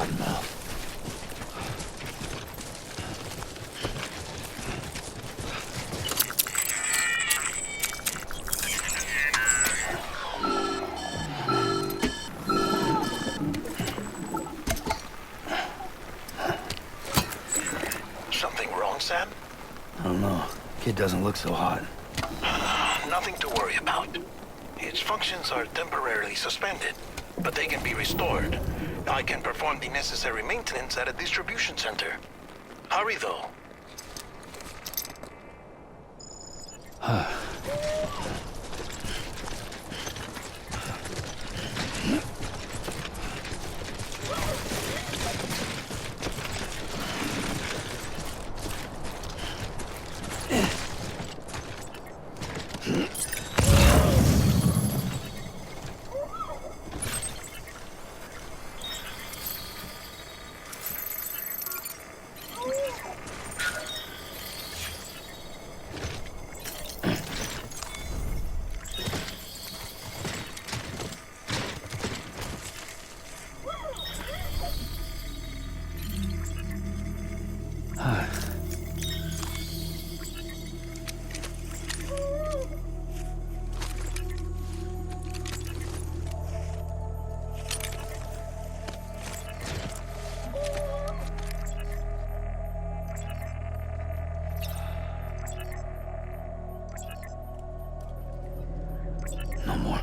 Cottonmouth. Something wrong, Sam? I don't know. Kid doesn't look so hot. Nothing to worry about. Its functions are temporarily suspended, but they can be restored. I can perform the necessary maintenance at a distribution center. Hurry, though. No more.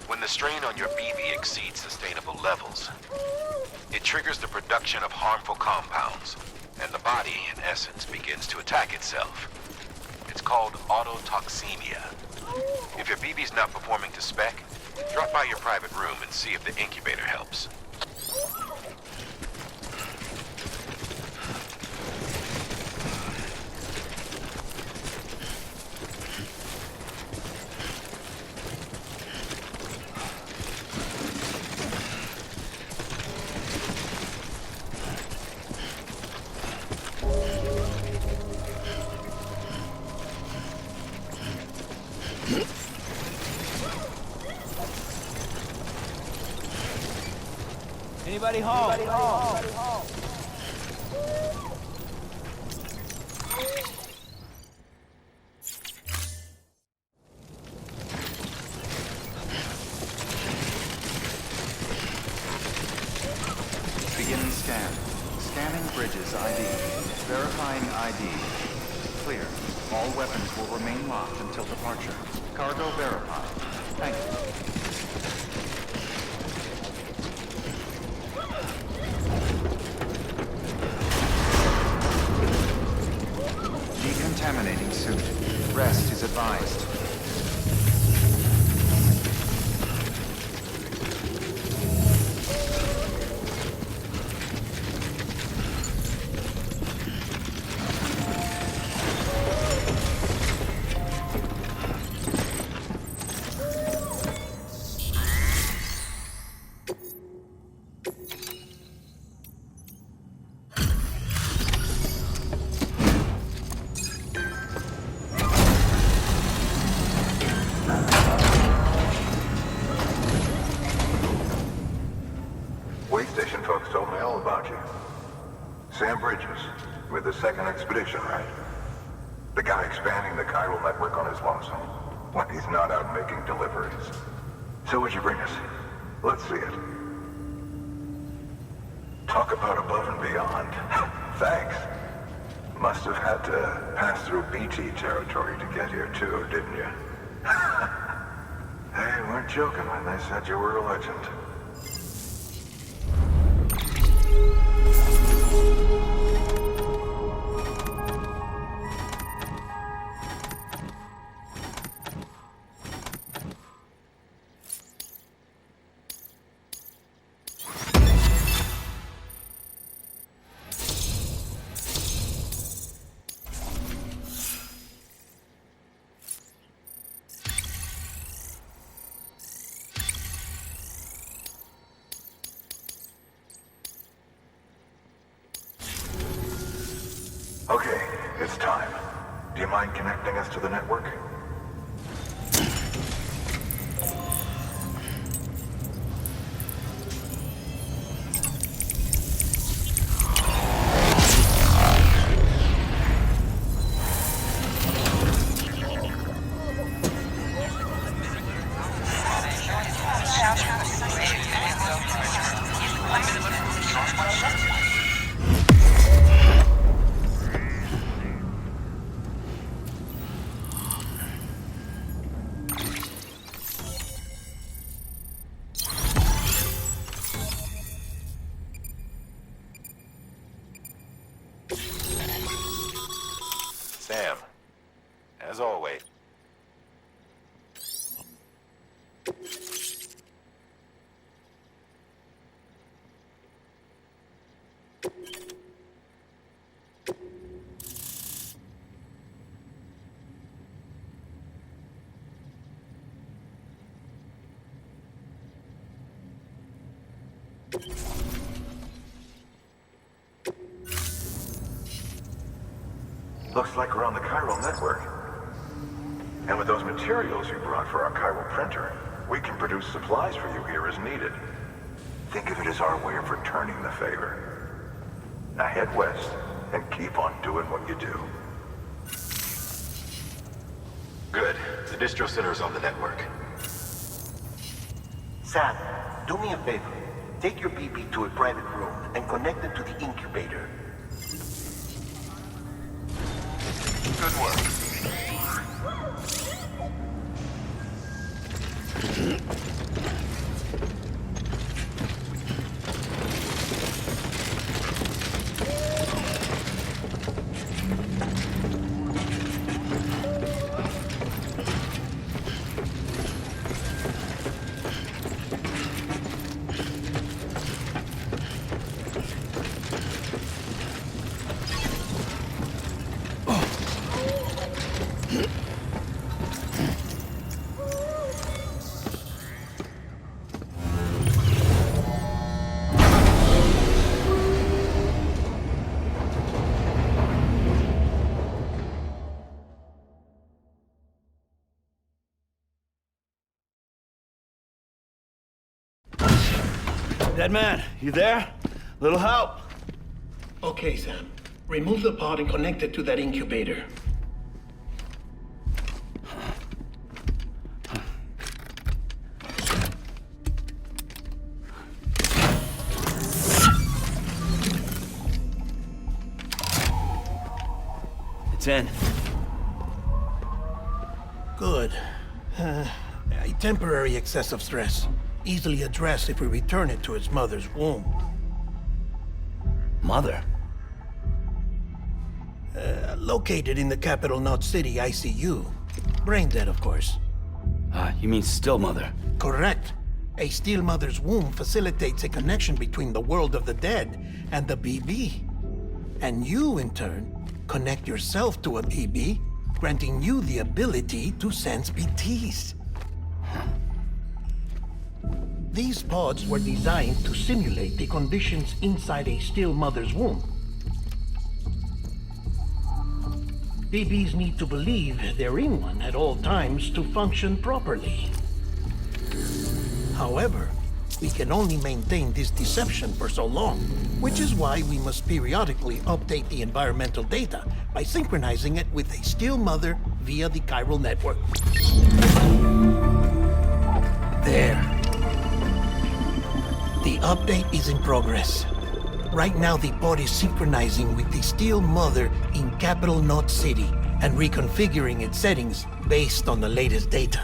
When the strain on your BV exceeds sustainable levels, it triggers the production of harmful compounds, and the body, in essence, begins to attack itself. It's called autotoxemia. If your BV's not performing to spec, drop by your private room and see if the incubator helps. Anybody home? Beginning scan. Scanning bridges ID. Verifying ID. Clear. All weapons will remain locked until departure. Cargo verified. Thank you. Decontaminating suit. Rest is advised. Sam Bridges, with the second expedition, right? The guy expanding the chiral network on his lonesome, when he's not out making deliveries. So what'd you bring us? Let's see it. Talk about above and beyond. Thanks. Must have had to pass through BT territory to get here too, didn't you? Hey, we're weren't joking when they said you were a legend. Okay, it's time. Do you mind connecting us to the network? Sam, as always. Looks like we're on the chiral network. And with those materials you brought for our chiral printer, we can produce supplies for you here as needed. Think of it as our way of returning the favor. Now head west and keep on doing what you do. Good. The distro center is on the network. Sam, do me a favor. Take your BB to a private room and connect it to the incubator. Good work. Dead man, you there? Little help? Okay, Sam. Remove the pod and connect it to that incubator. It's in. Good. A temporary excess of stress. Easily addressed if we return it to its mother's womb. Mother? Located in the capital Knot City ICU. Brain dead, of course. You mean still mother? Correct. A still mother's womb facilitates a connection between the world of the dead and the BB. And you, in turn, connect yourself to a BB, granting you the ability to sense BTs. These pods were designed to simulate the conditions inside a still mother's womb. BBs need to believe they're in one at all times to function properly. However, we can only maintain this deception for so long, which is why we must periodically update the environmental data by synchronizing it with a still mother via the chiral network. There. The update is in progress. Right now, the pod is synchronizing with the still mother in capital Knot City and reconfiguring its settings based on the latest data.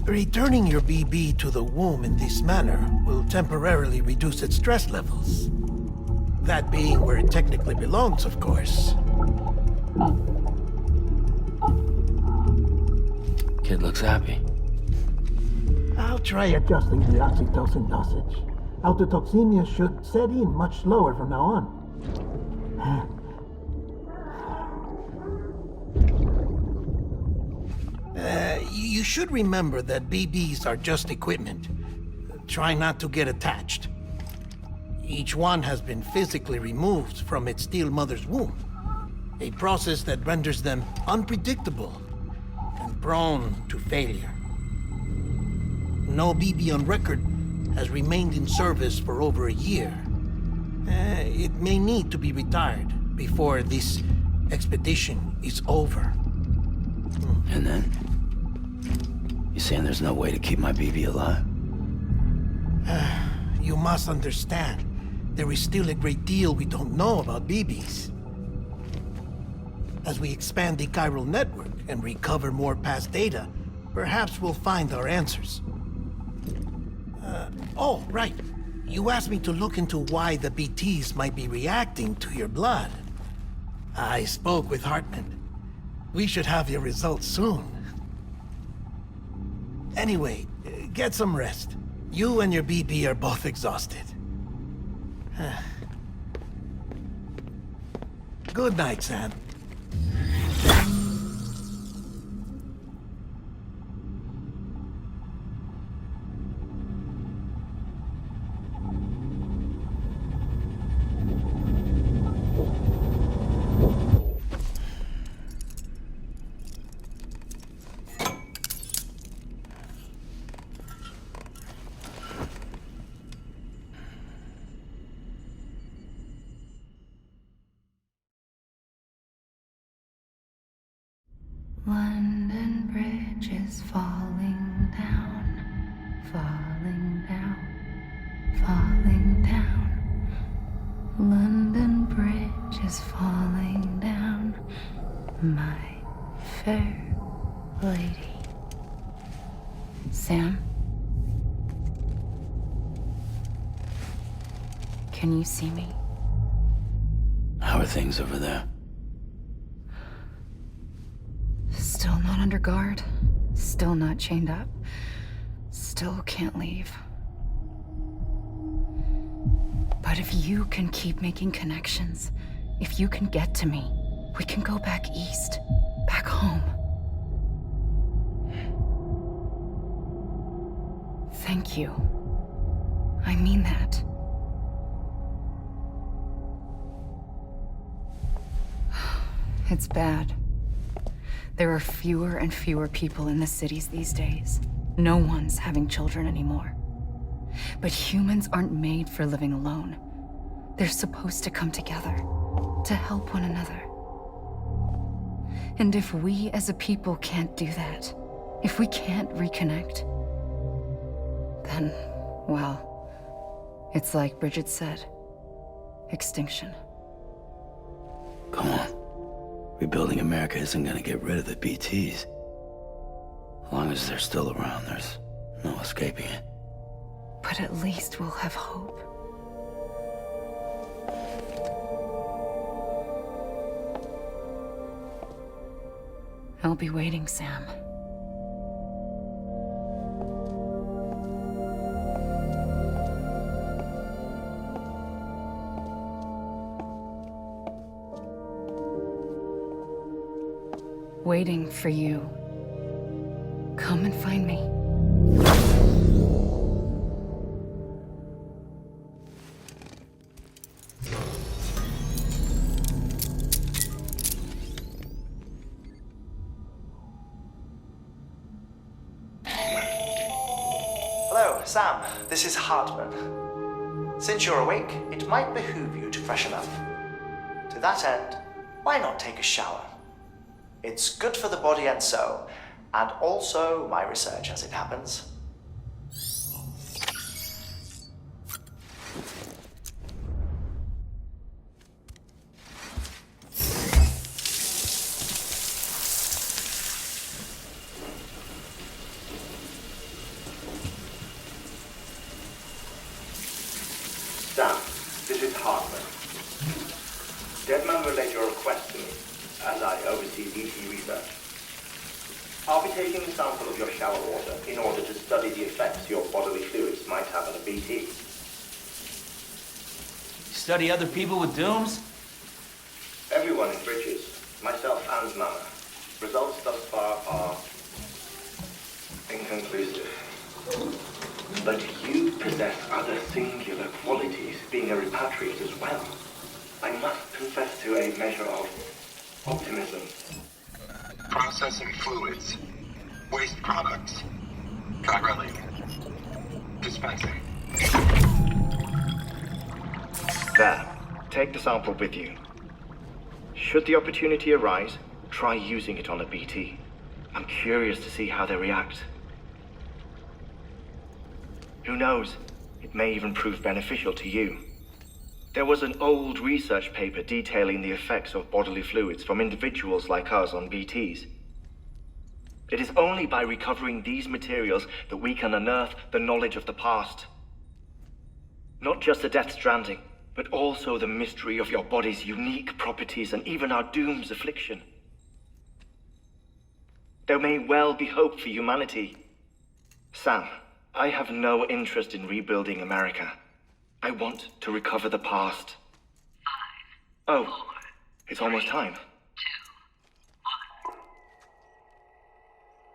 Returning your BB to the womb in this manner will temporarily reduce its stress levels. That being where it technically belongs, of course. Kid looks happy. I'll try adjusting the oxytocin dosage. Autotoxemia should set in much slower from now on. You should remember that BBs are just equipment. Try not to get attached. Each one has been physically removed from its steel mother's womb. A process that renders them unpredictable and prone to failure. No BB on record has remained in service for over a year. It may need to be retired before this expedition is over. And then? You saying there's no way to keep my BB alive? You must understand, there is still a great deal we don't know about BBs. As we expand the chiral network and recover more past data, perhaps we'll find our answers. Oh, right. You asked me to look into why the BTs might be reacting to your blood. I spoke with Hartman. We should have your results soon. Anyway, get some rest. You and your BB are both exhausted. Good night, Sam. London Bridge is falling down, falling down, falling down. London Bridge is falling down, my fair lady. Sam? Can you see me? How are things over there? Still not under guard, still not chained up, still can't leave. But if you can keep making connections, if you can get to me, we can go back east, back home. Thank you. I mean that. It's bad. There are fewer and fewer people in the cities these days. No one's having children anymore. But humans aren't made for living alone. They're supposed to come together, to help one another. And if we as a people can't do that, if we can't reconnect, then, well, it's like Bridget said, extinction. Come on. Rebuilding America isn't gonna get rid of the BTs. As long as they're still around, there's no escaping it. But at least we'll have hope. I'll be waiting, Sam. Waiting for you. Come and find me. Hello, Sam. This is Hartman. Since you're awake, it might behoove you to freshen up. To that end, why not take a shower? It's good for the body and soul, and also my research as it happens. Deadman relayed your request to me, as I oversee BT research. I'll be taking a sample of your shower water in order to study the effects your bodily fluids might have on a BT. Study other people with dooms? Everyone in Bridges, myself and Mama. Results thus far are inconclusive. But you possess other singular qualities, being a repatriate as well. I must confess to a measure of optimism. Processing fluids. Waste products. Chirelli. Dispensing. There. Take the sample with you. Should the opportunity arise, try using it on a BT. I'm curious to see how they react. Who knows? It may even prove beneficial to you. There was an old research paper detailing the effects of bodily fluids from individuals like us on BTs. It is only by recovering these materials that we can unearth the knowledge of the past. Not just the Death Stranding, but also the mystery of your body's unique properties and even our doom's affliction. There may well be hope for humanity. Sam, I have no interest in rebuilding America. I want to recover the past. 5, 4, oh, it's almost time. 2,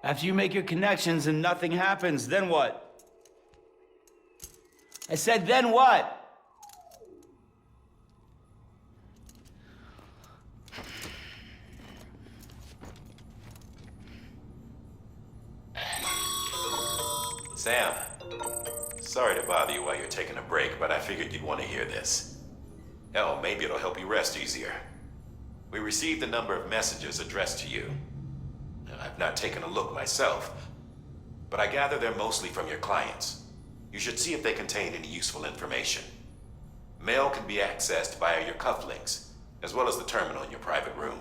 1. After you make your connections and nothing happens, then what? I said, then what? Sam, sorry to bother you while you're taking a break, but I figured you'd want to hear this. Hell, maybe it'll help you rest easier. We received a number of messages addressed to you. I've not taken a look myself, but I gather they're mostly from your clients. You should see if they contain any useful information. Mail can be accessed via your cufflinks, as well as the terminal in your private room.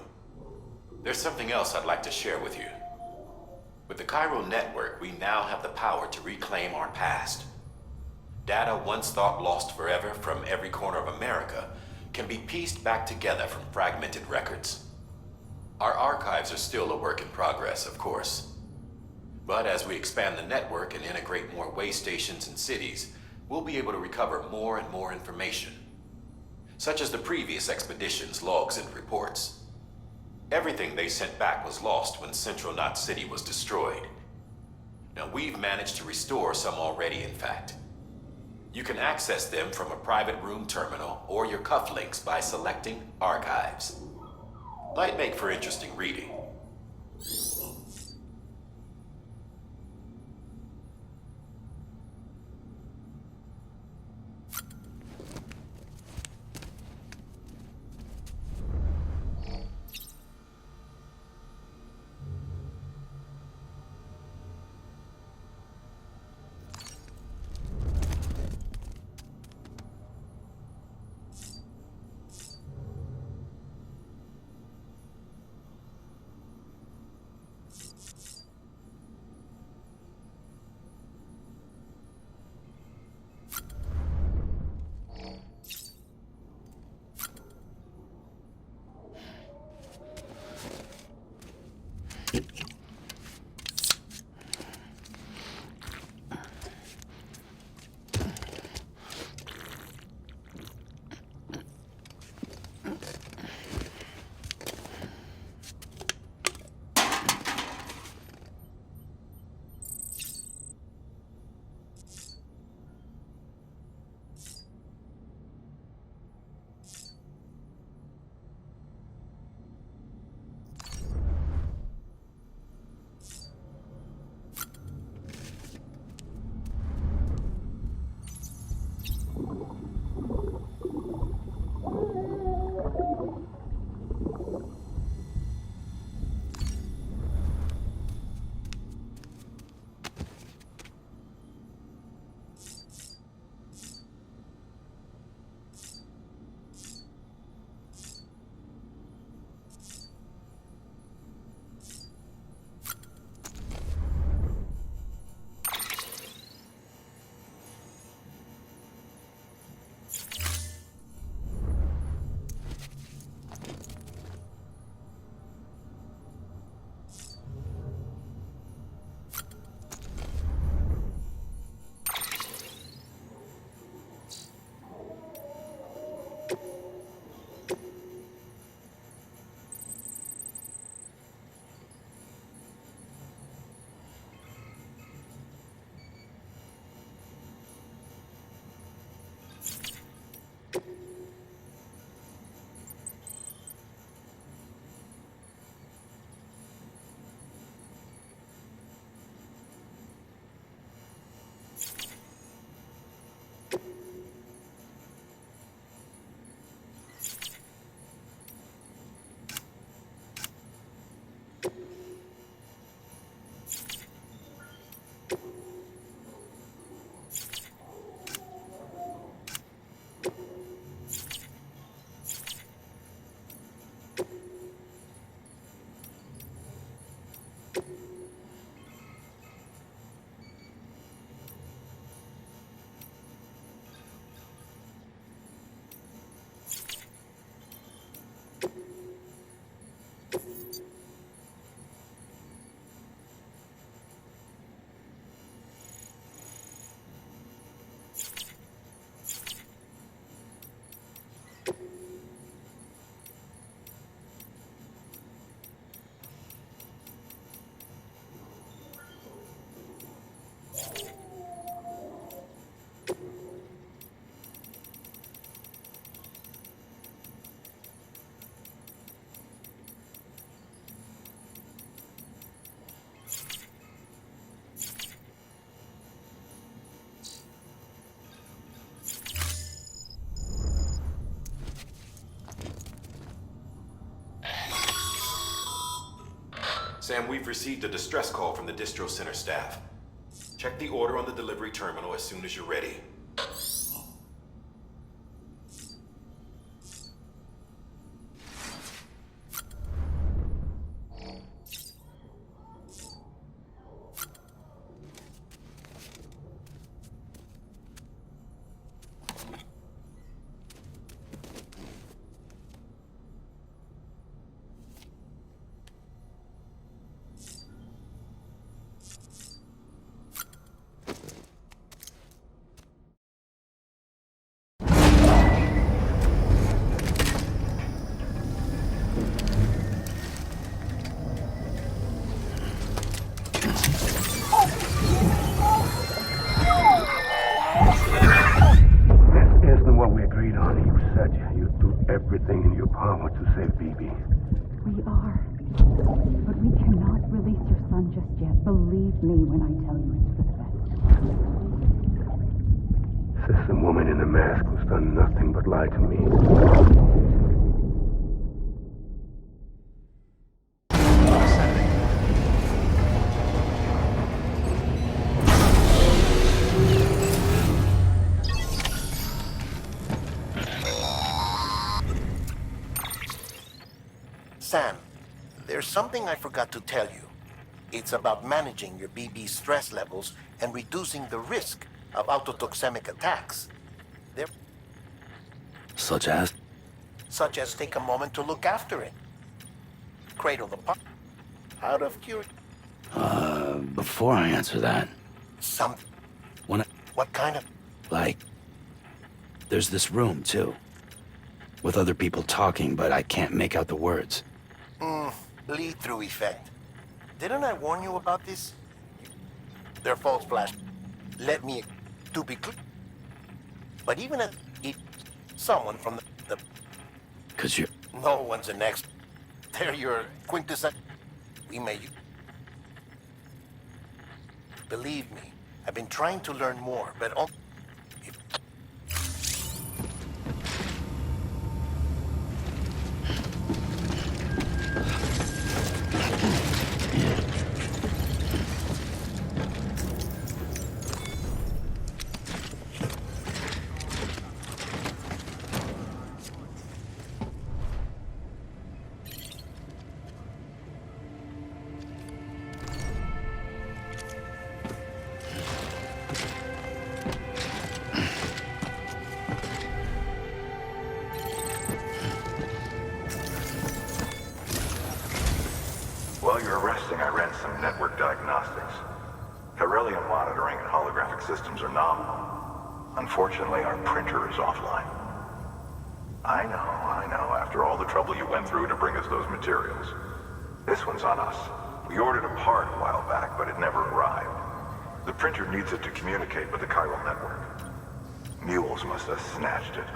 There's something else I'd like to share with you. With the Chiral Network, we now have the power to reclaim our past. Data once thought lost forever from every corner of America can be pieced back together from fragmented records. Our archives are still a work in progress, of course. But as we expand the network and integrate more way stations and cities, we'll be able to recover more and more information, such as the previous expedition's logs and reports. Everything they sent back was lost when Central Knot City was destroyed. Now, we've managed to restore some already, in fact. You can access them from a private room terminal or your cufflinks by selecting Archives. Might make for interesting reading. Sam, we've received a distress call from the distro center staff. Check the order on the delivery terminal as soon as you're ready. Everything in your power to save BB. We are. But we cannot release your son just yet. Believe me when I tell you it's for the best. System woman in the mask who's done nothing but lie to me. Sam, there's something I forgot to tell you. It's about managing your BB stress levels and reducing the risk of autotoxemic attacks. Such as? Such as take a moment to look after it. Cradle the pup. Out of curiosity. Before I answer that... What kind of... Like... There's this room, too. With other people talking, but I can't make out the words. Lead-through effect. Didn't I warn you about this? They're false flash. Let me... to be clear. But even if... someone from the... 'Cause you're... No one's an expert. They're your quintessential... We may... Believe me, I've been trying to learn more, but... While you're resting, I ran some network diagnostics. Corellian monitoring and holographic systems are nominal. Unfortunately, our printer is offline. I know, after all the trouble you went through to bring us those materials. This one's on us. We ordered a part a while back, but it never arrived. The printer needs it to communicate with the chiral network. Mules must have snatched it.